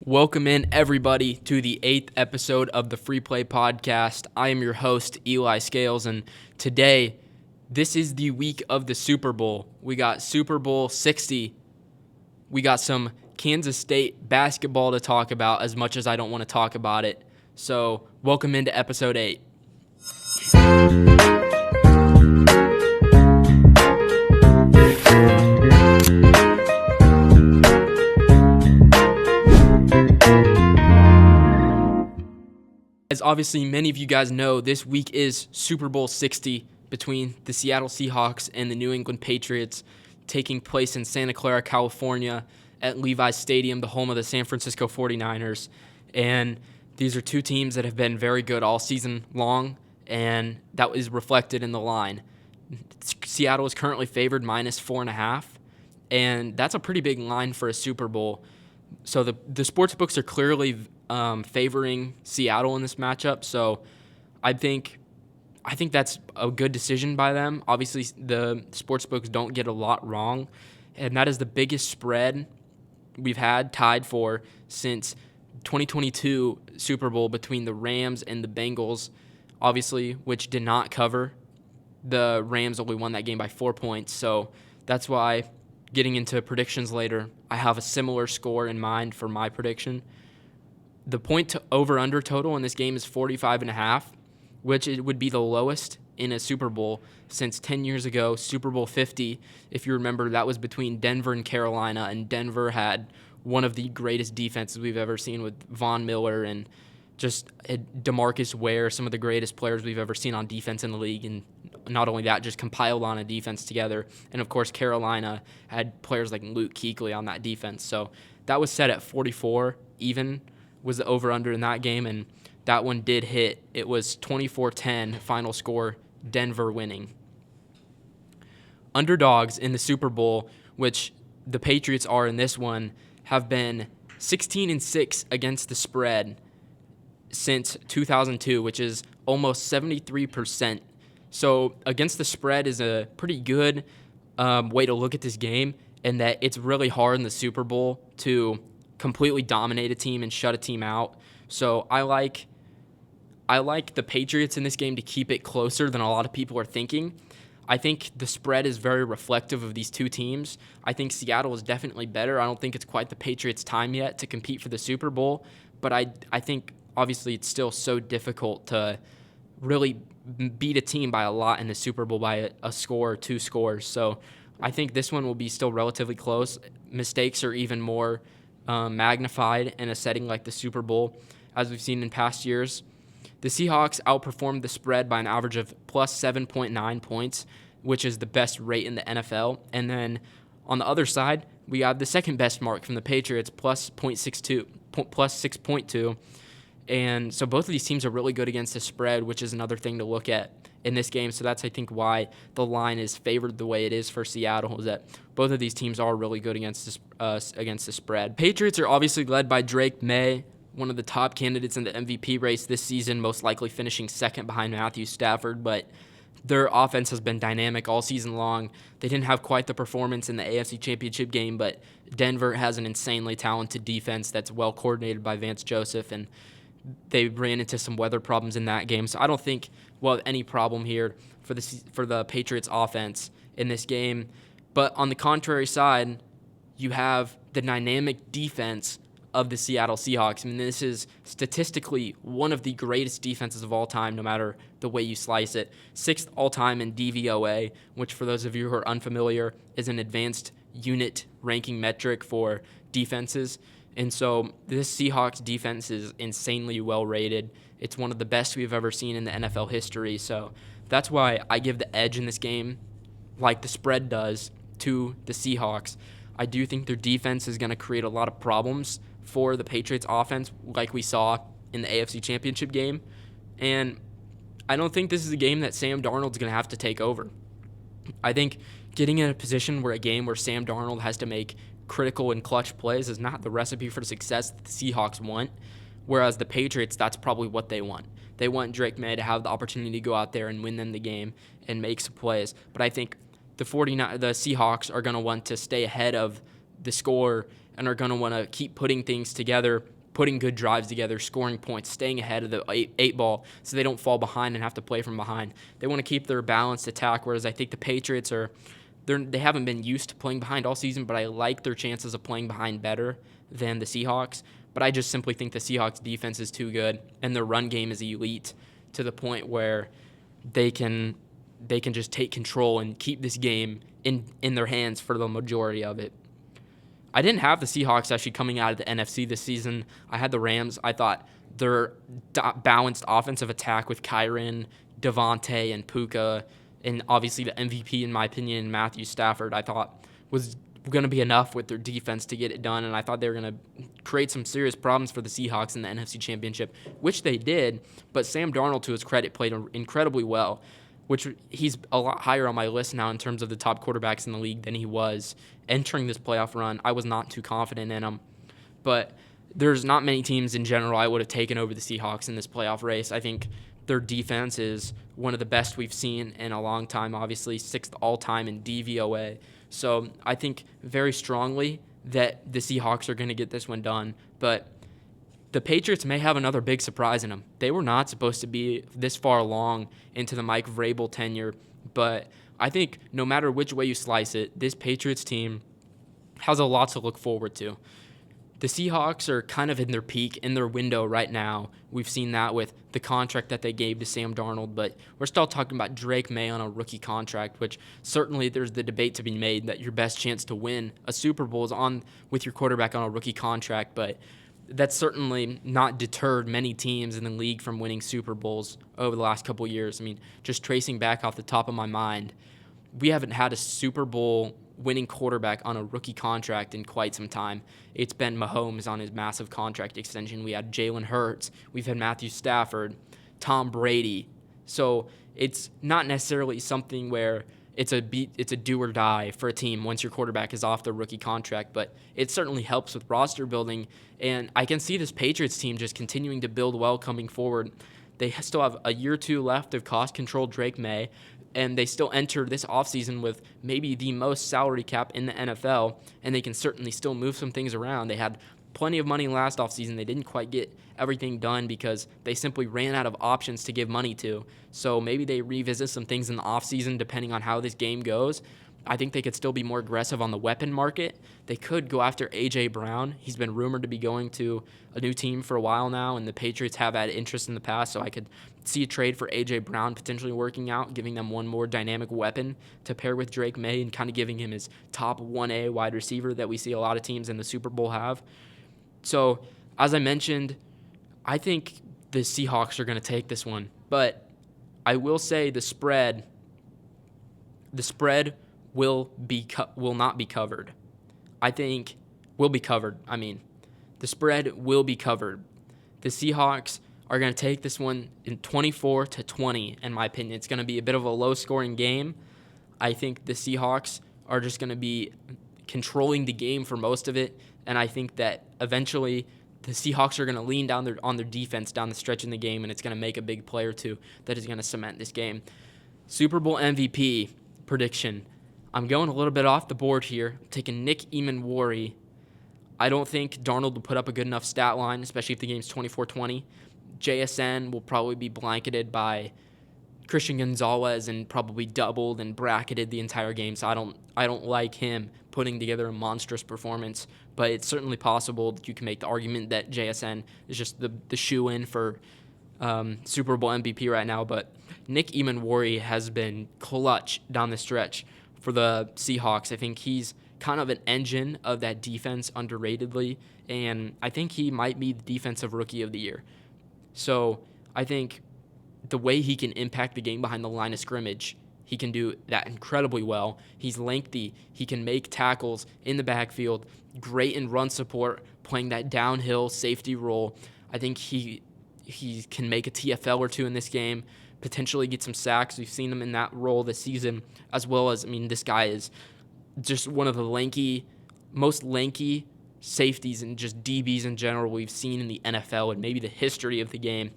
Welcome in, everybody, to the 8th episode of the Free Play Podcast. I am your host, Eli Scales, and today, this is the week of the Super Bowl. We got Super Bowl 60. We got some Kansas State basketball to talk about as much as I don't want to talk about it. So, welcome into episode 8. As obviously many of you guys know, this week is Super Bowl 60 between the Seattle Seahawks and the New England Patriots, taking place in Santa Clara, California at Levi's Stadium, the home of the San Francisco 49ers. And these are two teams that have been very good all season long, and that is reflected in the line. Seattle is currently favored minus 4.5, and that's a pretty big line for a Super Bowl. So the sports books are clearly favoring Seattle in this matchup. So I think that's a good decision by them. Obviously, the sports books don't get a lot wrong, and that is the biggest spread we've had tied for since 2022 Super Bowl between the Rams and the Bengals, obviously, which did not cover. The Rams only won that game by 4 points. So that's why, getting into predictions later, I have a similar score in mind for my prediction. The point to over-under total in this game is 45.5, which it would be the lowest in a Super Bowl since 10 years ago, Super Bowl 50. If you remember, that was between Denver and Carolina, and Denver had one of the greatest defenses we've ever seen with Von Miller and just DeMarcus Ware, some of the greatest players we've ever seen on defense in the league. And not only that, just compiled on a defense together. And, of course, Carolina had players like Luke Kuechly on that defense. So that was set at 44 even was the over-under in that game, and that one did hit. It was 24-10 final score, Denver winning. Underdogs in the Super Bowl, which the Patriots are in this one, have been 16-6 against the spread since 2002, which is almost 73%. So against the spread is a pretty good way to look at this game, and that it's really hard in the Super Bowl to completely dominate a team and shut a team out. So I like the Patriots in this game to keep it closer than a lot of people are thinking. I think the spread is very reflective of these two teams. I think Seattle is definitely better. I don't think it's quite the Patriots' time yet to compete for the Super Bowl, but I think obviously it's still so difficult to really beat a team by a lot in the Super Bowl by a score or two scores. So I think this one will be still relatively close. Mistakes are even more magnified in a setting like the Super Bowl, as we've seen in past years. The Seahawks outperformed the spread by an average of plus 7.9 points, which is the best rate in the NFL. And then on the other side, we have the second best mark from the Patriots, plus 6.2. And so both of these teams are really good against the spread, which is another thing to look at in this game. So that's, I think, why the line is favored the way it is for Seattle, is that both of these teams are really good against the spread. Patriots are obviously led by Drake May, one of the top candidates in the MVP race this season, most likely finishing second behind Matthew Stafford, but their offense has been dynamic all season long. They didn't have quite the performance in the AFC Championship game, but Denver has an insanely talented defense that's well coordinated by Vance Joseph, and they ran into some weather problems in that game. So I don't think we'll have any problem here for the Patriots offense in this game. But on the contrary side, you have the dynamic defense of the Seattle Seahawks. I mean, this is statistically one of the greatest defenses of all time, no matter the way you slice it. 6th all-time in DVOA, which for those of you who are unfamiliar is an advanced unit ranking metric for defenses. And so this Seahawks defense is insanely well rated. It's one of the best we've ever seen in the NFL history. So that's why I give the edge in this game, like the spread does, to the Seahawks. I do think their defense is going to create a lot of problems for the Patriots offense, like we saw in the AFC Championship game. And I don't think this is a game that Sam Darnold's going to have to take over. I think getting in a position where Sam Darnold has to make critical and clutch plays is not the recipe for success that the Seahawks want, whereas the Patriots, that's probably what they want. They want Drake May to have the opportunity to go out there and win them the game and make some plays. But I think the Seahawks are going to want to stay ahead of the score and are going to want to keep putting things together putting good drives together, scoring points, staying ahead of the eight ball so they don't fall behind and have to play from behind. They want to keep their balanced attack, whereas I think the Patriots they haven't been used to playing behind all season, but I like their chances of playing behind better than the Seahawks. But I just simply think the Seahawks defense is too good and their run game is elite to the point where they can just take control and keep this game in their hands for the majority of it. I didn't have the Seahawks actually coming out of the NFC this season. I had the Rams. I thought their balanced offensive attack with Kyren, Devontae, and Puka, and obviously the MVP, in my opinion, Matthew Stafford, I thought was going to be enough with their defense to get it done, and I thought they were going to create some serious problems for the Seahawks in the NFC Championship, which they did, but Sam Darnold, to his credit, played incredibly well, which he's a lot higher on my list now in terms of the top quarterbacks in the league than he was entering this playoff run. I was not too confident in him, but there's not many teams in general I would have taken over the Seahawks in this playoff race. I think their defense is one of the best we've seen in a long time, obviously 6th all-time in DVOA. So I think very strongly that the Seahawks are going to get this one done, but the Patriots may have another big surprise in them. They were not supposed to be this far along into the Mike Vrabel tenure, but I think no matter which way you slice it, this Patriots team has a lot to look forward to. The Seahawks are kind of in their peak, in their window right now. We've seen that with the contract that they gave to Sam Darnold, but we're still talking about Drake May on a rookie contract, which certainly there's the debate to be made that your best chance to win a Super Bowl is on with your quarterback on a rookie contract, but that's certainly not deterred many teams in the league from winning Super Bowls over the last couple of years. I mean, just tracing back off the top of my mind, we haven't had a Super Bowl winning quarterback on a rookie contract in quite some time. It's been Mahomes on his massive contract extension. We had Jalen Hurts. We've had Matthew Stafford, Tom Brady. So it's not necessarily something where it's a do or die for a team once your quarterback is off the rookie contract, but it certainly helps with roster building. And I can see this Patriots team just continuing to build well coming forward. They still have a year or two left of cost-controlled Drake May, and they still enter this offseason with maybe the most salary cap in the NFL, and they can certainly still move some things around. They had plenty of money last offseason. They didn't quite get everything done because they simply ran out of options to give money to. So maybe they revisit some things in the offseason depending on how this game goes. I think they could still be more aggressive on the weapon market. They could go after A.J. Brown. He's been rumored to be going to a new team for a while now, and the Patriots have had interest in the past, so I could see a trade for A.J. Brown potentially working out, giving them one more dynamic weapon to pair with Drake May and kind of giving him his top 1A wide receiver that we see a lot of teams in the Super Bowl have. So, as I mentioned, I think the Seahawks are going to take this one, but I will say the spread will not be covered. I think will be covered. The spread will be covered. The Seahawks are going to take this one in 24-20, in my opinion. It's going to be a bit of a low-scoring game. I think the Seahawks are just going to be controlling the game for most of it, and I think that eventually the Seahawks are going to lean down on their defense down the stretch in the game, and it's going to make a big play or two that is going to cement this game. Super Bowl MVP prediction. I'm going a little bit off the board here. I'm taking Nick Emmanwori. I don't think Darnold will put up a good enough stat line, especially if the game's 24-20. JSN will probably be blanketed by Christian Gonzalez and probably doubled and bracketed the entire game, so I don't like him putting together a monstrous performance, but it's certainly possible that you can make the argument that JSN is just the shoe-in for Super Bowl MVP right now, but Nick Emmanwori has been clutch down the stretch for the Seahawks. I think he's kind of an engine of that defense underratedly, and I think he might be the defensive rookie of the year. So I think the way he can impact the game behind the line of scrimmage, he can do that incredibly well. He's lengthy. He can make tackles in the backfield, great in run support, playing that downhill safety role. I think he can make a TFL or two in this game, potentially get some sacks. We've seen him in that role this season, as well as, this guy is just one of the most lanky safeties and just DBs in general we've seen in the NFL and maybe the history of the game.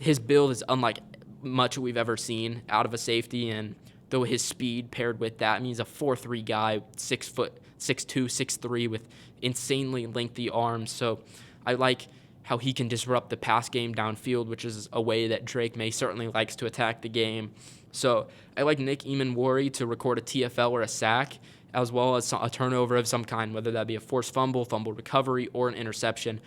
His build is unlike much we've ever seen out of a safety, and though his speed paired with that, he's a 4'3" guy, 6'2", 6'3", with insanely lengthy arms. So I like how he can disrupt the pass game downfield, which is a way that Drake May certainly likes to attack the game. So I like Nick Emmanwori to record a TFL or a sack, as well as a turnover of some kind, whether that be a forced fumble, fumble recovery, or an interception.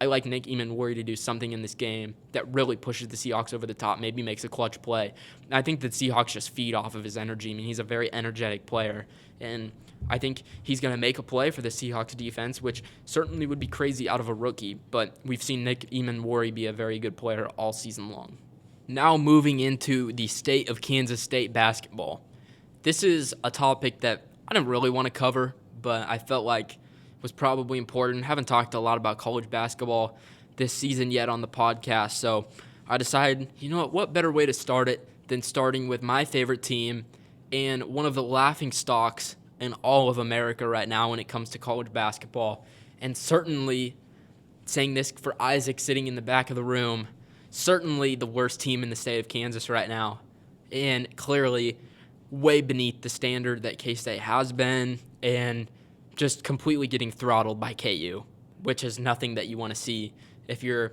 I like Nick Emmanwori to do something in this game that really pushes the Seahawks over the top, maybe makes a clutch play. And I think the Seahawks just feed off of his energy. I mean, he's a very energetic player, and I think he's going to make a play for the Seahawks defense, which certainly would be crazy out of a rookie, but we've seen Nick Emmanwori be a very good player all season long. Now moving into the state of Kansas State basketball. This is a topic that I didn't really want to cover, but I felt like was probably important. Haven't talked a lot about college basketball this season yet on the podcast, so I decided, you know what better way to start it than starting with my favorite team and one of the laughing stocks in all of America right now when it comes to college basketball. And certainly, saying this for Isaac sitting in the back of the room, certainly the worst team in the state of Kansas right now. And clearly way beneath the standard that K-State has been, and just completely getting throttled by KU, which is nothing that you want to see if you're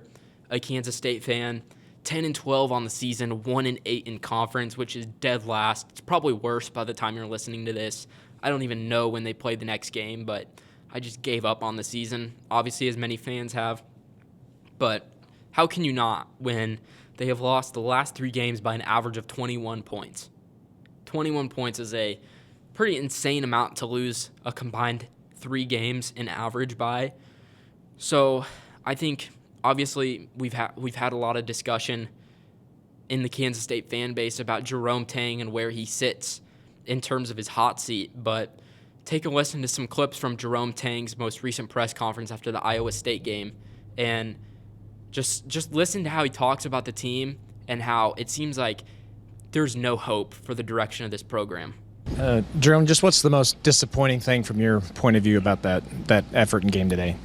a Kansas State fan. 10-12 on the season, 1-8 in conference, which is dead last. It's probably worse by the time you're listening to this. I don't even know when they play the next game, but I just gave up on the season, obviously, as many fans have. But how can you not when they have lost the last 3 games by an average of 21 points? 21 points is a pretty insane amount to lose a combined 3 games in average by. So I think, obviously, we've had a lot of discussion in the Kansas State fan base about Jerome Tang and where he sits in terms of his hot seat, but take a listen to some clips from Jerome Tang's most recent press conference after the Iowa State game, and just listen to how he talks about the team and how it seems like there's no hope for the direction of this program. Jerome, just what's the most disappointing thing from your point of view about that effort and game today?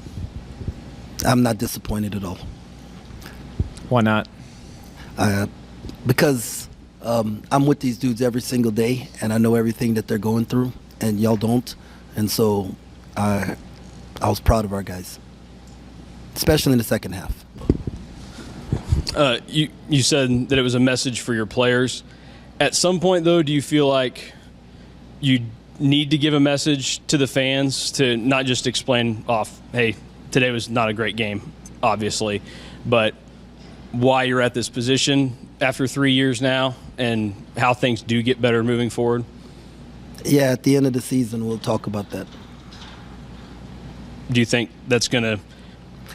I'm not disappointed at all. Why not? Because I'm with these dudes every single day, and I know everything that they're going through, and y'all don't. And so I was proud of our guys, especially in the second half. You said that it was a message for your players. At some point, though, do you feel like you need to give a message to the fans to not just explain off, hey, today was not a great game, obviously, but why you're at this position after 3 years now and how things do get better moving forward? Yeah, at the end of the season, we'll talk about that. Do you think that's going to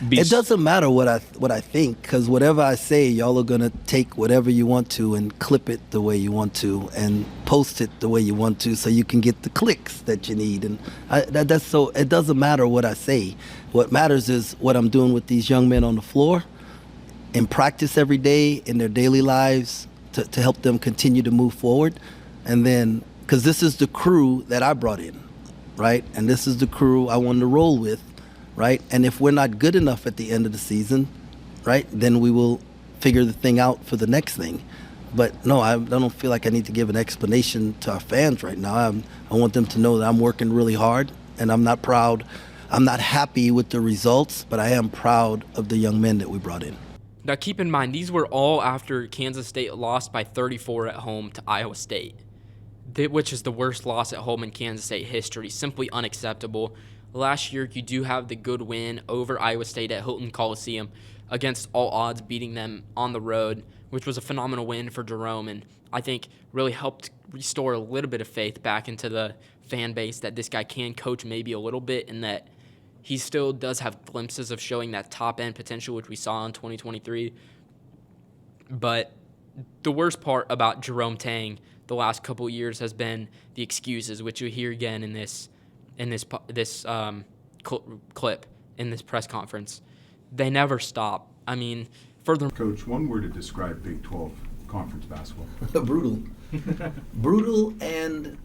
be... It doesn't matter what I think, because whatever I say, y'all are going to take whatever you want to and clip it the way you want to and post it the way you want to so you can get the clicks that you need. And that's so it doesn't matter what I say. What matters is what I'm doing with these young men on the floor in practice every day, in their daily lives, to help them continue to move forward. And then, because this is the crew that I brought in, right? And this is the crew I wanted to roll with, right? And if we're not good enough at the end of the season, right, then we will figure the thing out for the next thing. But no, I don't feel like I need to give an explanation to our fans right now. I want them to know that I'm working really hard, and I'm not proud. I'm not happy with the results, but I am proud of the young men that we brought in. Now, keep in mind, these were all after Kansas State lost by 34 at home to Iowa State, which is the worst loss at home in Kansas State history. Simply unacceptable. Last year, you do have the good win over Iowa State at Hilton Coliseum against all odds, beating them on the road, which was a phenomenal win for Jerome, and I think really helped restore a little bit of faith back into the fan base that this guy can coach maybe a little bit, and that he still does have glimpses of showing that top-end potential, which we saw in 2023. But the worst part about Jerome Tang the last couple of years has been the excuses, which you hear again in this clip in this press conference. They never stop. I mean, further. Coach, one word to describe Big 12 conference basketball. Brutal. Brutal and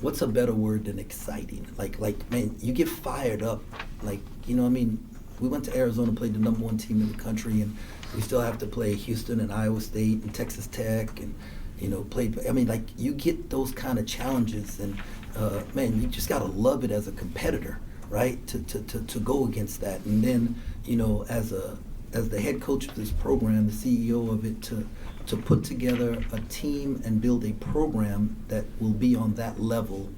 what's a better word than exciting? Like man, you get fired up. Like, you know, I mean, we went to Arizona, played the number 1 team in the country, and we still have to play Houston and Iowa State and Texas Tech and, you know, I mean, like, you get those kind of challenges, and man, you just gotta love it as a competitor, right? To go against that, and then as the head coach of this program, the CEO of it, to put together a team and build a program that will be on that level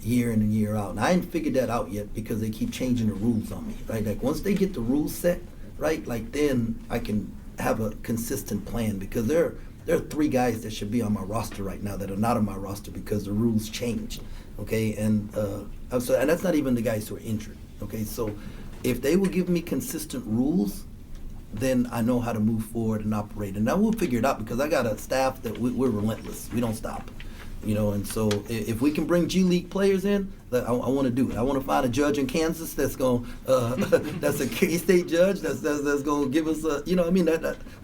year in and year out. And I ain't figured that out yet because they keep changing the rules on me, right? Like once they get the rules set, right, like then I can have a consistent plan, because there are 3 guys that should be on my roster right now that are not on my roster because the rules changed, okay? And and that's not even the guys who are injured, okay? So if they will give me consistent rules, then I know how to move forward and operate. And I will figure it out because I got a staff that we're relentless. We don't stop. And so if we can bring G League players in, I want to do it. I want to find a judge in Kansas that's going that's a K-State judge that's going to give us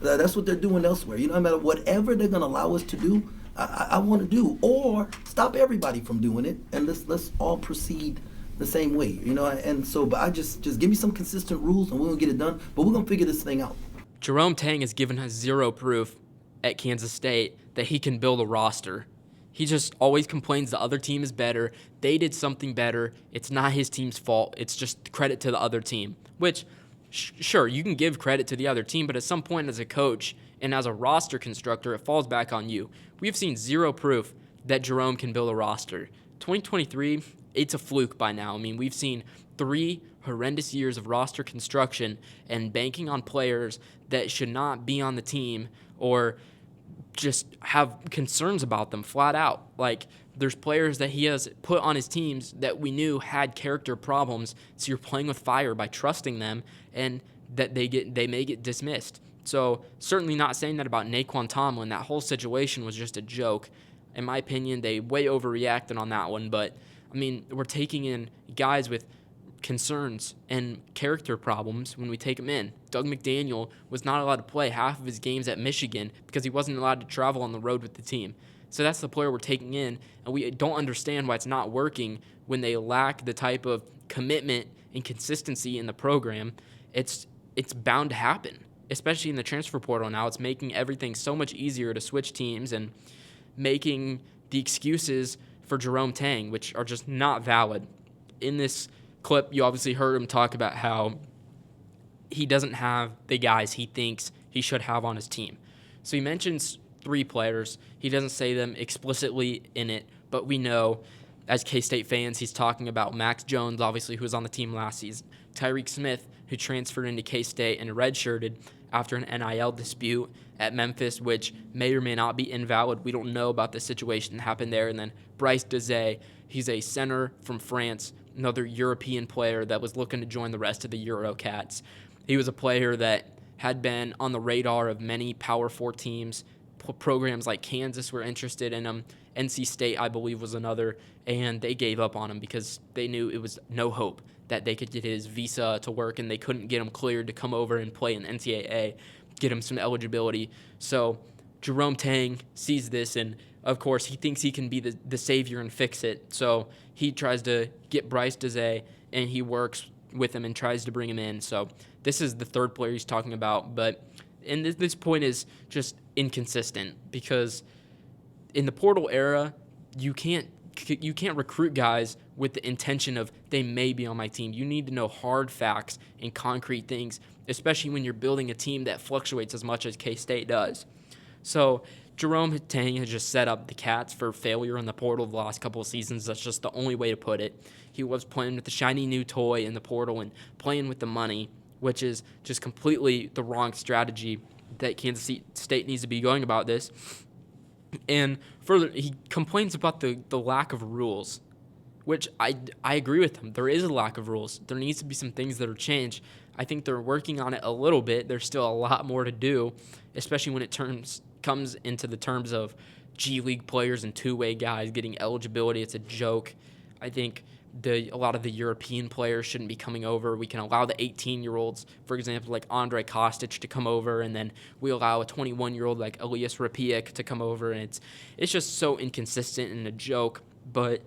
that's what they're doing elsewhere. No matter whatever they're going to allow us to do, I want to do, or stop everybody from doing it, and let's all proceed the same way. And so, but I just give me some consistent rules and we're going to get it done, but we're going to figure this thing out. Jerome Tang has given us zero proof at Kansas State that he can build a roster. He just always complains the other team is better. They did something better. It's not his team's fault. It's just credit to the other team, which, sure, you can give credit to the other team, but at some point as a coach and as a roster constructor, it falls back on you. We've seen zero proof that Jerome can build a roster. 2023, it's a fluke by now. I mean, we've seen 3 horrendous years of roster construction and banking on players that should not be on the team, or just have concerns about them flat out. Like, there's players that he has put on his teams that we knew had character problems, so you're playing with fire by trusting them, and that they may get dismissed. So certainly not saying that about Naquan Tomlin. That whole situation was just a joke. In my opinion, they way overreacted on that one, but I mean, we're taking in guys with concerns and character problems when we take him in. Doug McDaniel was not allowed to play half of his games at Michigan because he wasn't allowed to travel on the road with the team. So that's the player we're taking in, and we don't understand why it's not working when they lack the type of commitment and consistency in the program. It's bound to happen, especially in the transfer portal now. It's making everything so much easier to switch teams and making the excuses for Jerome Tang, which are just not valid. In this clip, you obviously heard him talk about how he doesn't have the guys he thinks he should have on his team. So he mentions 3 players. He doesn't say them explicitly in it, but we know as K-State fans, he's talking about Max Jones, obviously, who was on the team last season, Tyreek Smith, who transferred into K-State and redshirted after an NIL dispute at Memphis, which may or may not be invalid. We don't know about the situation that happened there. And then Bryce Dezay, he's a center from France, another European player that was looking to join the rest of the Eurocats. He was a player that had been on the radar of many Power 4 teams. Programs like Kansas were interested in him. NC State, I believe, was another, and they gave up on him because they knew it was no hope that they could get his visa to work, and they couldn't get him cleared to come over and play in the NCAA, get him some eligibility. So Jerome Tang sees this, and of course he thinks he can be the savior and fix it. So he tries to get Bryce Dezay, and he works with him and tries to bring him in. So this is the 3rd player he's talking about, but this point is just inconsistent because in the portal era, you can't recruit guys with the intention of they may be on my team. You need to know hard facts and concrete things, especially when you're building a team that fluctuates as much as K-State does. So Jerome Tang has just set up the Cats for failure in the portal the last couple of seasons. That's just the only way to put it. He was playing with the shiny new toy in the portal and playing with the money, which is just completely the wrong strategy that Kansas State needs to be going about this. And further, he complains about the lack of rules, which I agree with him. There is a lack of rules. There needs to be some things that are changed. I think they're working on it a little bit. There's still a lot more to do, especially when it comes into the terms of G League players and two-way guys getting eligibility. It's a joke. I think a lot of the European players shouldn't be coming over. We can allow the 18-year-olds, for example, like Andre Kostic to come over, and then we allow a 21-year-old like Elias Rapiak to come over, and it's just so inconsistent and a joke. But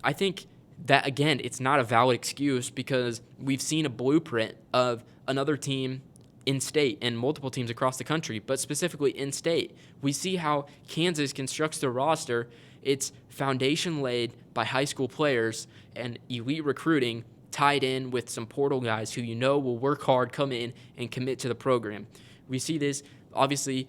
I think that, again, it's not a valid excuse because we've seen a blueprint of another team in state and multiple teams across the country, but specifically in state. We see how Kansas constructs their roster. It's foundation laid by high school players and elite recruiting tied in with some portal guys who will work hard, come in, and commit to the program. We see this, obviously,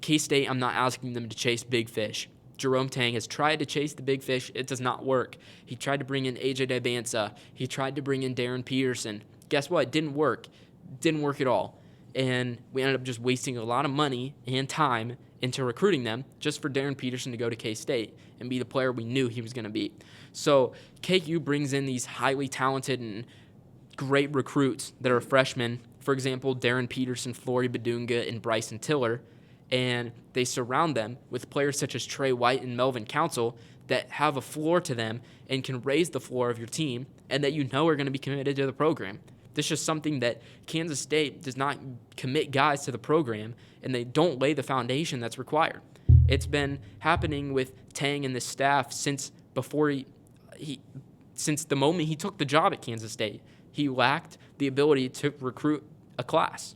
K-State, I'm not asking them to chase big fish. Jerome Tang has tried to chase the big fish. It does not work. He tried to bring in AJ DeBansa. He tried to bring in Darren Peterson. Guess what? It didn't work. Didn't work at all. And we ended up just wasting a lot of money and time into recruiting them just for Darren Peterson to go to K-State and be the player we knew he was going to be. So KU brings in these highly talented and great recruits that are freshmen. For example, Darren Peterson, Flory Badunga, and Bryson Tiller. And they surround them with players such as Trey White and Melvin Council that have a floor to them and can raise the floor of your team and that are going to be committed to the program. This is just something that Kansas State does not commit guys to the program, and they don't lay the foundation that's required. It's been happening with Tang and the staff since since the moment he took the job at Kansas State. He lacked the ability to recruit a class.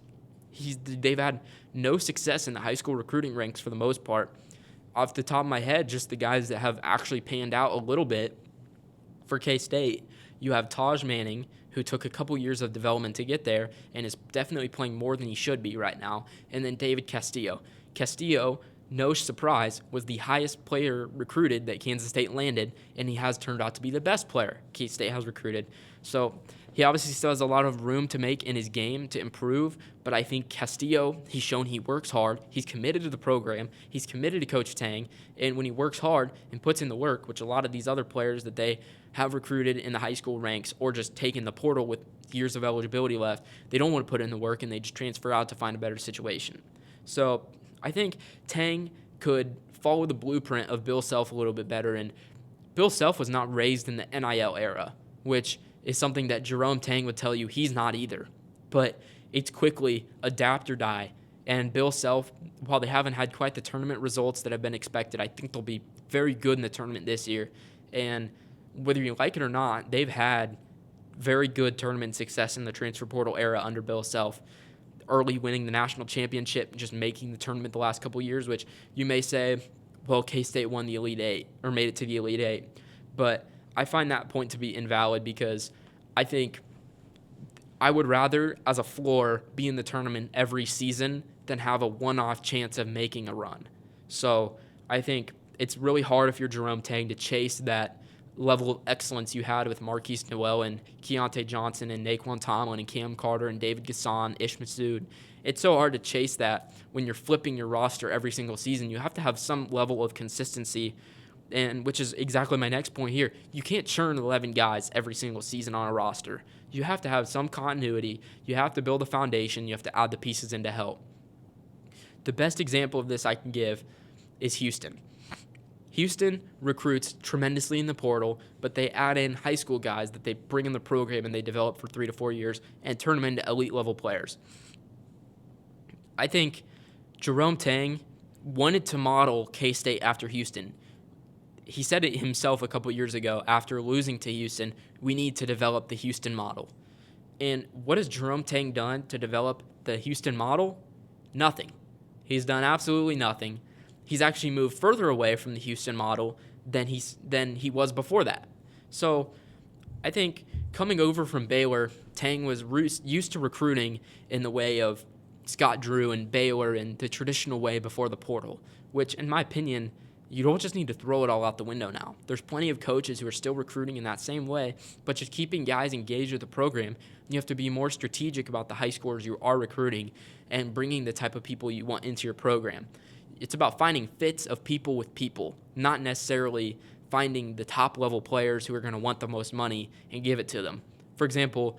They've had no success in the high school recruiting ranks for the most part. Off the top of my head, just the guys that have actually panned out a little bit for K-State. You have Taj Manning, who took a couple years of development to get there and is definitely playing more than he should be right now. And then David Castillo. Castillo, no surprise, was the highest player recruited that Kansas State landed, and he has turned out to be the best player K-State has recruited. So he obviously still has a lot of room to make in his game to improve, but I think Castillo, he's shown he works hard, he's committed to the program, he's committed to Coach Tang, and when he works hard and puts in the work, which a lot of these other players that they have recruited in the high school ranks or just taken the portal with years of eligibility left, they don't want to put in the work and they just transfer out to find a better situation. So I think Tang could follow the blueprint of Bill Self a little bit better, and Bill Self was not raised in the NIL era, which is something that Jerome Tang would tell you he's not either. But it's quickly adapt or die. And Bill Self, while they haven't had quite the tournament results that have been expected, I think they'll be very good in the tournament this year. And whether you like it or not, they've had very good tournament success in the transfer portal era under Bill Self. Early winning the national championship, just making the tournament the last couple of years, which you may say, well, K-State won the Elite Eight or made it to the Elite Eight. But I find that point to be invalid because I think I would rather, as a floor, be in the tournament every season than have a one-off chance of making a run. So I think it's really hard if you're Jerome Tang to chase that level of excellence you had with Marquise Noel and Keontae Johnson and Naquan Tomlin and Cam Carter and David Gasson, Ish Masood. It's so hard to chase that when you're flipping your roster every single season. You have to have some level of consistency, and which is exactly my next point here. You can't churn 11 guys every single season on a roster. You have to have some continuity. You have to build a foundation. You have to add the pieces in to help. The best example of this I can give is Houston. Houston recruits tremendously in the portal, but they add in high school guys that they bring in the program and they develop for 3 to 4 years and turn them into elite level players. I think Jerome Tang wanted to model K-State after Houston. He said it himself a couple years ago after losing to Houston, we need to develop the Houston model. And what has Jerome Tang done to develop the Houston model? Nothing. He's done absolutely nothing. He's actually moved further away from the Houston model than he was before that. So I think coming over from Baylor, Tang was used to recruiting in the way of Scott Drew and Baylor and the traditional way before the portal, which, in my opinion, you don't just need to throw it all out the window now. There's plenty of coaches who are still recruiting in that same way, but just keeping guys engaged with the program. You have to be more strategic about the high schoolers you are recruiting and bringing the type of people you want into your program. It's about finding fits of people with people, not necessarily finding the top-level players who are going to want the most money and give it to them. For example,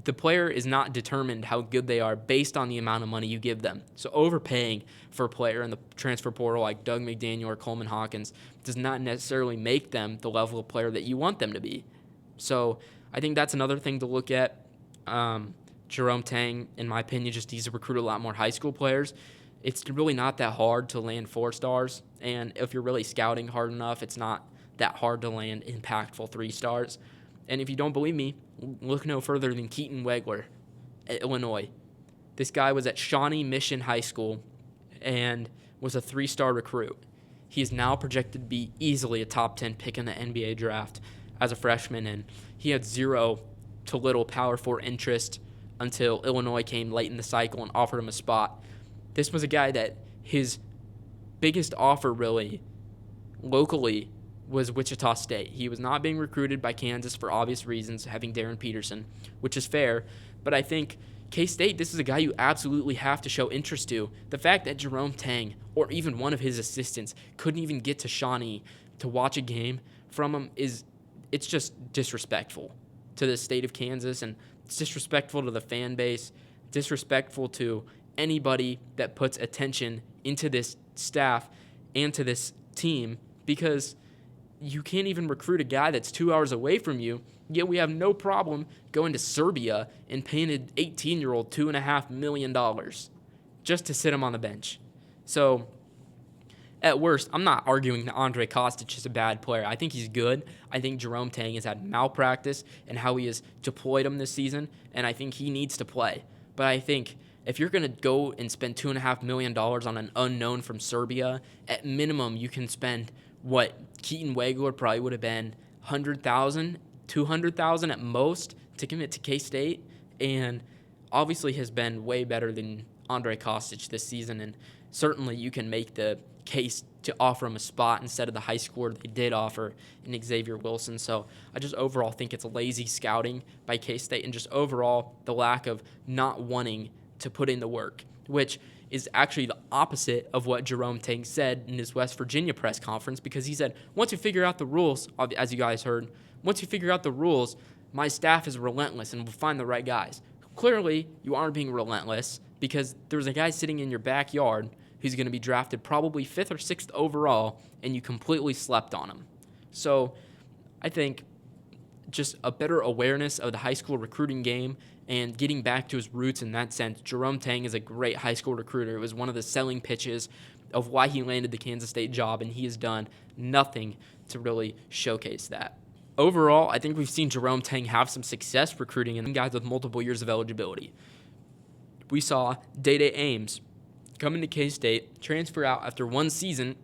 the player is not determined how good they are based on the amount of money you give them. So overpaying for a player in the transfer portal like Doug McDaniel or Coleman Hawkins does not necessarily make them the level of player that you want them to be. So I think that's another thing to look at. Jerome Tang, in my opinion, just needs to recruit a lot more high school players. It's really not that hard to land 4 stars, and if you're really scouting hard enough, it's not that hard to land impactful 3 stars. And if you don't believe me, look no further than Keaton Wegler at Illinois. This guy was at Shawnee Mission High School and was a 3-star recruit. He is now projected to be easily a top 10 pick in the NBA draft as a freshman, and he had 0 to little Power 4 interest until Illinois came late in the cycle and offered him a spot. This was a guy that his biggest offer really locally was Wichita State. He was not being recruited by Kansas for obvious reasons, having Darren Peterson, which is fair. But I think K-State, this is a guy you absolutely have to show interest to. The fact that Jerome Tang, or even one of his assistants, couldn't even get to Shawnee to watch a game from him it's just disrespectful to the state of Kansas, and it's disrespectful to the fan base, disrespectful to anybody that puts attention into this staff and to this team, because you can't even recruit a guy that's 2 hours away from you, yet we have no problem going to Serbia and paying an 18-year-old $2.5 million just to sit him on the bench. So, at worst, I'm not arguing that Andre Kostic is a bad player. I think he's good. I think Jerome Tang has had malpractice in how he has deployed him this season, and I think he needs to play. But I think if you're going to go and spend $2.5 million on an unknown from Serbia, at minimum you can spend what Keaton Wagler probably would have been $100,000, $200,000 at most to commit to K-State, and obviously has been way better than Andre Kostic this season, and certainly you can make the case to offer him a spot instead of the high schooler they did offer in Xavier Wilson. So I just overall think it's lazy scouting by K-State, and just overall the lack of not wanting to put in the work, which is actually the opposite of what Jerome Tang said in his West Virginia press conference, because he said, once you figure out the rules, as you guys heard, once you figure out the rules, my staff is relentless and will find the right guys. Clearly, you aren't being relentless, because there's a guy sitting in your backyard who's going to be drafted probably 5th or 6th overall, and you completely slept on him. So I think just a better awareness of the high school recruiting game and getting back to his roots in that sense. Jerome Tang is a great high school recruiter. It was one of the selling pitches of why he landed the Kansas State job, and he has done nothing to really showcase that. Overall, I think we've seen Jerome Tang have some success recruiting in guys with multiple years of eligibility. We saw Day-Day Ames come into K-State, transfer out after one season,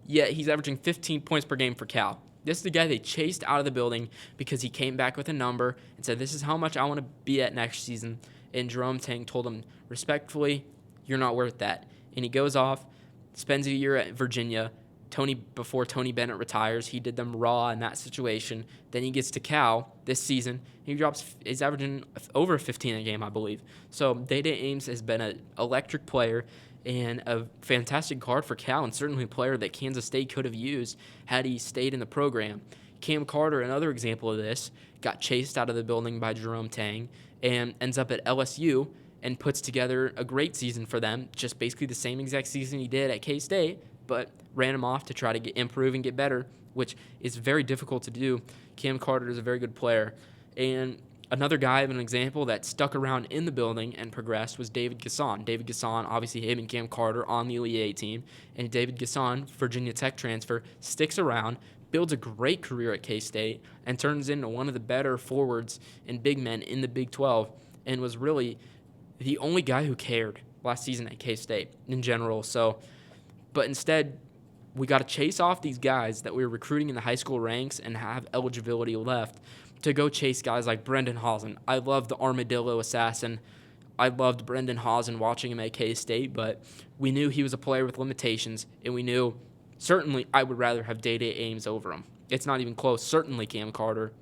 yet he's averaging 15 points per game for Cal. This is the guy they chased out of the building because he came back with a number and said, this is how much I want to be at next season. And Jerome Tang told him, respectfully, you're not worth that. And he goes off, spends a year at Virginia. Before Tony Bennett retires, he did them raw in that situation. Then he gets to Cal this season. He's averaging over 15 a game, I believe. So Day-Day Ames has been an electric player and a fantastic guard for Cal, and certainly a player that Kansas State could have used had he stayed in the program. Cam Carter, another example of this, got chased out of the building by Jerome Tang and ends up at LSU and puts together a great season for them, just basically the same exact season he did at K-State, but ran him off to try to improve and get better, which is very difficult to do. Cam Carter is a very good player. And another guy of an example that stuck around in the building and progressed was David Gasson. David Gasson, obviously him and Cam Carter on the Elite Eight team. And David Gasson, Virginia Tech transfer, sticks around, builds a great career at K-State, and turns into one of the better forwards and big men in the Big 12, and was really the only guy who cared last season at K-State in general. But instead, we got to chase off these guys that we were recruiting in the high school ranks and have eligibility left to go chase guys like Brendan Hausen. I love the Armadillo Assassin. I loved Brendan Hausen watching him at K-State, but we knew he was a player with limitations, and we knew certainly I would rather have Day-Day Ames over him. It's not even close. Certainly Cam Carter.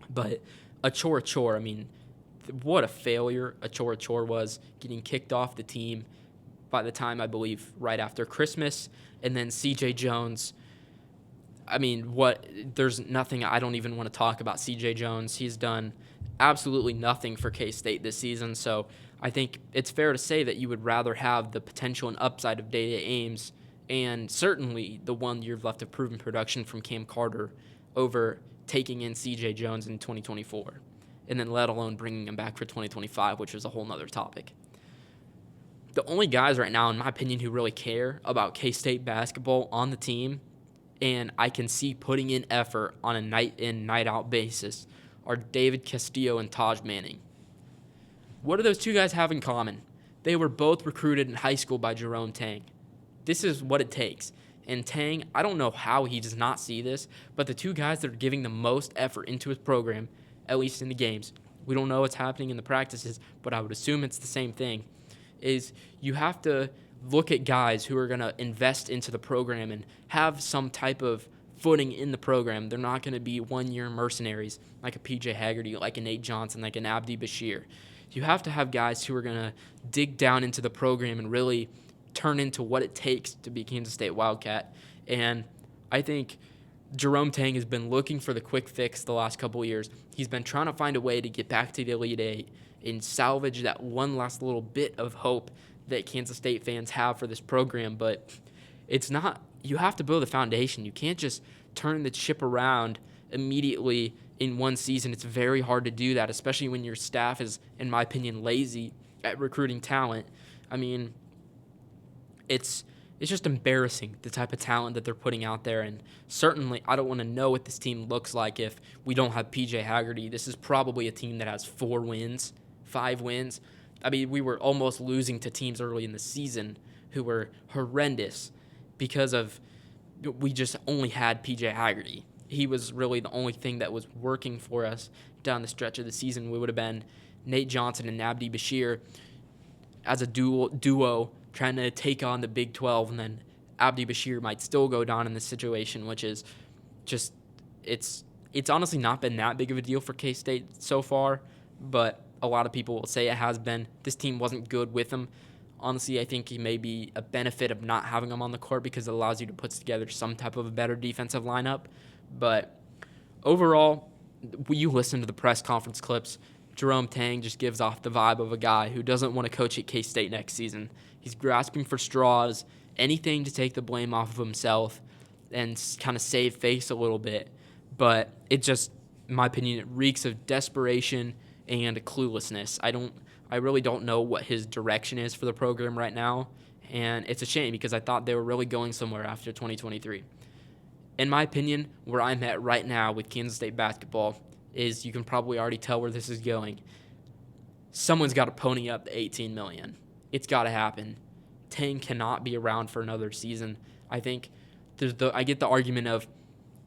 But Achor, I mean, what a failure Achor was, getting kicked off the team by the time, I believe, right after Christmas. And then C.J. Jones, I mean, there's nothing, I don't even want to talk about C.J. Jones. He's done absolutely nothing for K-State this season. So I think it's fair to say that you would rather have the potential and upside of Day-Day Ames and certainly the 1 year left of proven production from Cam Carter over taking in C.J. Jones in 2024, and then let alone bringing him back for 2025, which is a whole nother topic. The only guys right now, in my opinion, who really care about K-State basketball on the team and I can see putting in effort on a night-in, night-out basis are David Castillo and Taj Manning. What do those two guys have in common? They were both recruited in high school by Jerome Tang. This is what it takes. And Tang, I don't know how he does not see this, but the two guys that are giving the most effort into his program, at least in the games, We don't know what's happening in the practices, but I would assume it's the same thing, is you have to look at guys who are going to invest into the program and have some type of footing in the program. They're not going to be one-year mercenaries like a PJ Haggerty, like a Nate Johnson, like an Abdi Bashir. You have to have guys who are going to dig down into the program and really turn into what it takes to be Kansas State Wildcat. And I think Jerome Tang has been looking for the quick fix the last couple of years. He's been trying to find a way to get back to the Elite Eight and salvage that one last little bit of hope that Kansas State fans have for this program. But it's not, you have to build a foundation. You can't just turn the ship around immediately in one season. It's very hard to do that, especially when your staff is, in my opinion, lazy at recruiting talent. I mean, it's just embarrassing, the type of talent that they're putting out there. And certainly, I don't want to know what this team looks like if we don't have PJ Haggerty. This is probably a team that has 4 wins, 5 wins. I mean, we were almost losing to teams early in the season who were horrendous because of we just only had PJ Haggerty. He was really the only thing that was working for us down the stretch of the season. We would have been Nate Johnson and Abdi Bashir as a duo trying to take on the Big 12, and then Abdi Bashir might still go down in this situation, which is just it's honestly not been that big of a deal for K-State so far, but a lot of people will say it has been. This team wasn't good with him. Honestly, I think he may be a benefit of not having him on the court because it allows you to put together some type of a better defensive lineup. But overall, when you listen to the press conference clips, Jerome Tang just gives off the vibe of a guy who doesn't want to coach at K-State next season. He's grasping for straws, anything to take the blame off of himself and kind of save face a little bit. But it just, in my opinion, it reeks of desperation and cluelessness. I really don't know what his direction is for the program right now, and it's a shame because I thought they were really going somewhere after 2023. In my opinion, where I'm at right now with Kansas State basketball is, you can probably already tell where this is going. Someone's got to pony up the $18 million. It's got to happen. Tang cannot be around for another season. I think I get the argument of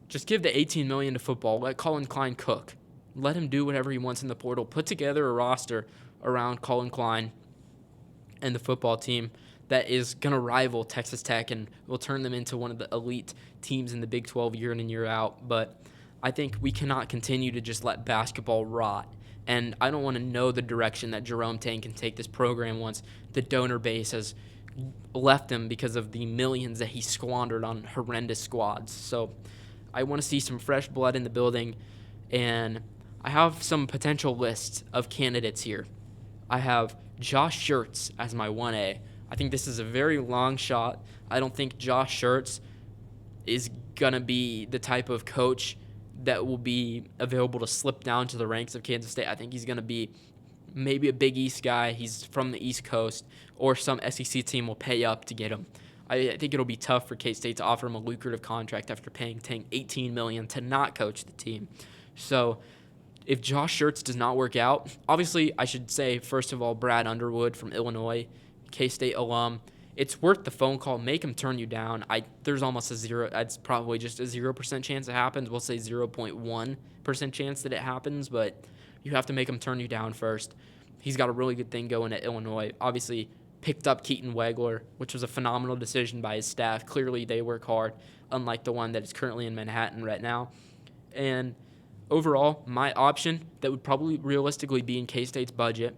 just give the $18 million to football. Let Colin Klein cook. Let him do whatever he wants in the portal. Put together a roster around Colin Klein and the football team that is going to rival Texas Tech and will turn them into one of the elite teams in the Big 12 year in and year out. But I think we cannot continue to just let basketball rot. And I don't want to know the direction that Jerome Tang can take this program once the donor base has left him because of the millions that he squandered on horrendous squads. So I want to see some fresh blood in the building, and I have some potential lists of candidates here. I have Josh Schertz as my 1A. I think this is a very long shot. I don't think Josh Schertz is going to be the type of coach that will be available to slip down to the ranks of Kansas State. I think he's going to be maybe a Big East guy. He's from the East Coast, or some SEC team will pay up to get him. I think it'll be tough for K-State to offer him a lucrative contract after paying Tang $18 million to not coach the team. So if Josh Schertz does not work out, obviously I should say, first of all, Brad Underwood from Illinois, K-State alum. It's worth the phone call. Make him turn you down. There's almost a zero. It's probably just a 0% chance it happens. We'll say 0.1% chance that it happens, but you have to make him turn you down first. He's got a really good thing going at Illinois. Obviously, picked up Keaton Wegler, which was a phenomenal decision by his staff. Clearly, they work hard, unlike the one that is currently in Manhattan right now. And overall, my option that would probably realistically be in K-State's budget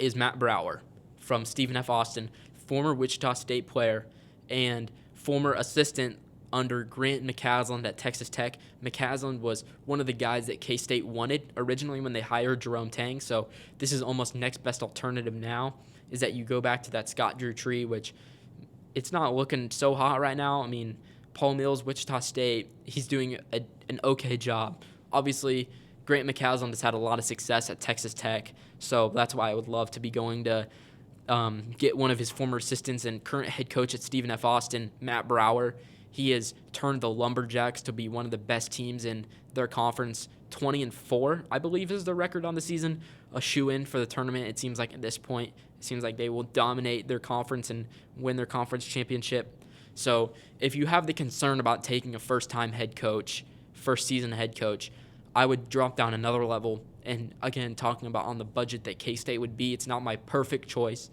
is Matt Brower from Stephen F. Austin, former Wichita State player and former assistant under Grant McCasland at Texas Tech. McCasland was one of the guys that K-State wanted originally when they hired Jerome Tang, so this is almost next best alternative now, is that you go back to that Scott Drew tree, which it's not looking so hot right now. I mean, Paul Mills, Wichita State, he's doing an okay job. Obviously, Grant McCasland has had a lot of success at Texas Tech, so that's why I would love to be going to get one of his former assistants and current head coach at Stephen F. Austin, Matt Brower. He has turned the Lumberjacks to be one of the best teams in their conference. 20-4, I believe, is the record on the season. A shoe-in for the tournament. It seems like at this point, it seems like they will dominate their conference and win their conference championship. So if you have the concern about taking a first-time head coach, first-season head coach, I would drop down another level And again, talking about on the budget that K-State would be, it's not my perfect choice,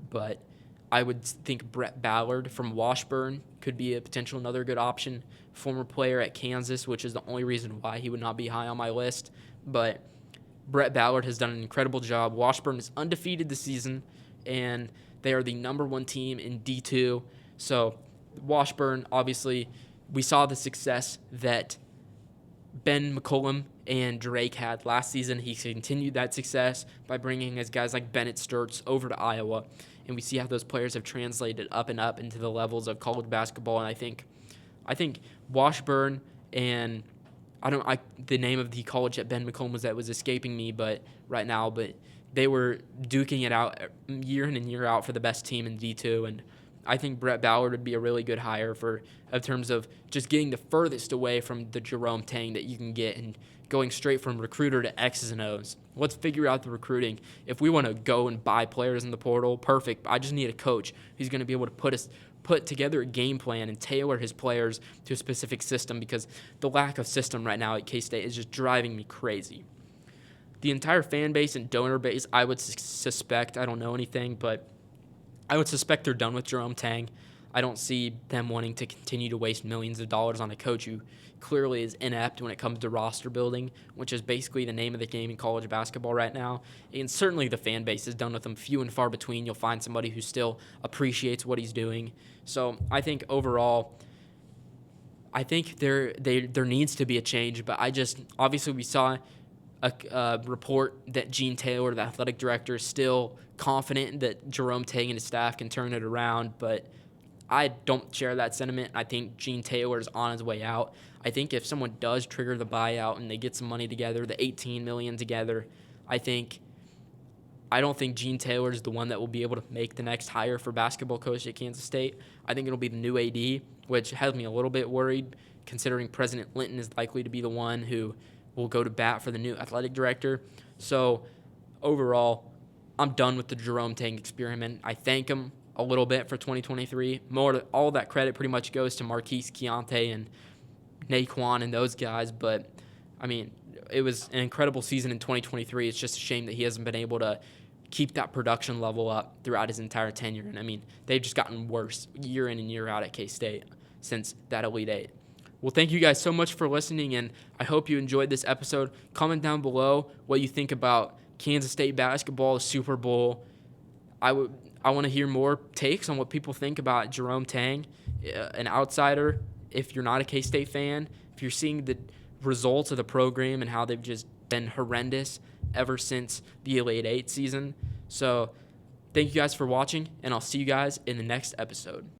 but I would think Brett Ballard from Washburn could be a potential another good option. Former player at Kansas, which is the only reason why he would not be high on my list. But Brett Ballard has done an incredible job. Washburn is undefeated this season, and they are the number 1 team in D2. So Washburn, obviously, we saw the success that Ben McCollum and Drake had last season. He continued that success by bringing his guys like Bennett Sturts over to Iowa, and we see how those players have translated up and up into the levels of college basketball. And I think Washburn and the name of the college that Ben McCollum was at was escaping me, but they were duking it out year in and year out for the best team in D2, and I think Brett Ballard would be a really good hire in terms of just getting the furthest away from the Jerome Tang that you can get and going straight from recruiter to X's and O's. Let's figure out the recruiting. If we want to go and buy players in the portal, perfect. I just need a coach who's going to be able to put together a game plan and tailor his players to a specific system, because the lack of system right now at K-State is just driving me crazy. The entire fan base and donor base, I would suspect, I don't know anything, but I would suspect they're done with Jerome Tang. I don't see them wanting to continue to waste millions of dollars on a coach who clearly is inept when it comes to roster building, which is basically the name of the game in college basketball right now. And certainly the fan base is done with him. Few and far between you'll find somebody who still appreciates what he's doing. So I think overall, there needs to be a change. But obviously we saw a report that Gene Taylor, the athletic director, is still confident that Jerome Tang and his staff can turn it around, but I don't share that sentiment. I think Gene Taylor is on his way out. I think if someone does trigger the buyout and they get some money together, the $18 million together, I don't think Gene Taylor is the one that will be able to make the next hire for basketball coach at Kansas State. I think it'll be the new AD, which has me a little bit worried, considering President Linton is likely to be the one who will go to bat for the new athletic director. So overall, I'm done with the Jerome Tang experiment. I thank him a little bit for 2023. All that credit pretty much goes to Marquise Keontae and Naquan and those guys, but I mean, it was an incredible season in 2023. It's just a shame that he hasn't been able to keep that production level up throughout his entire tenure. And I mean, they've just gotten worse year in and year out at K-State since that Elite Eight. Well, thank you guys so much for listening, and I hope you enjoyed this episode. Comment down below what you think about Kansas State basketball, the Super Bowl. I want to hear more takes on what people think about Jerome Tang, an outsider. If you're not a K-State fan, if you're seeing the results of the program and how they've just been horrendous ever since the Elite Eight season. So thank you guys for watching, and I'll see you guys in the next episode.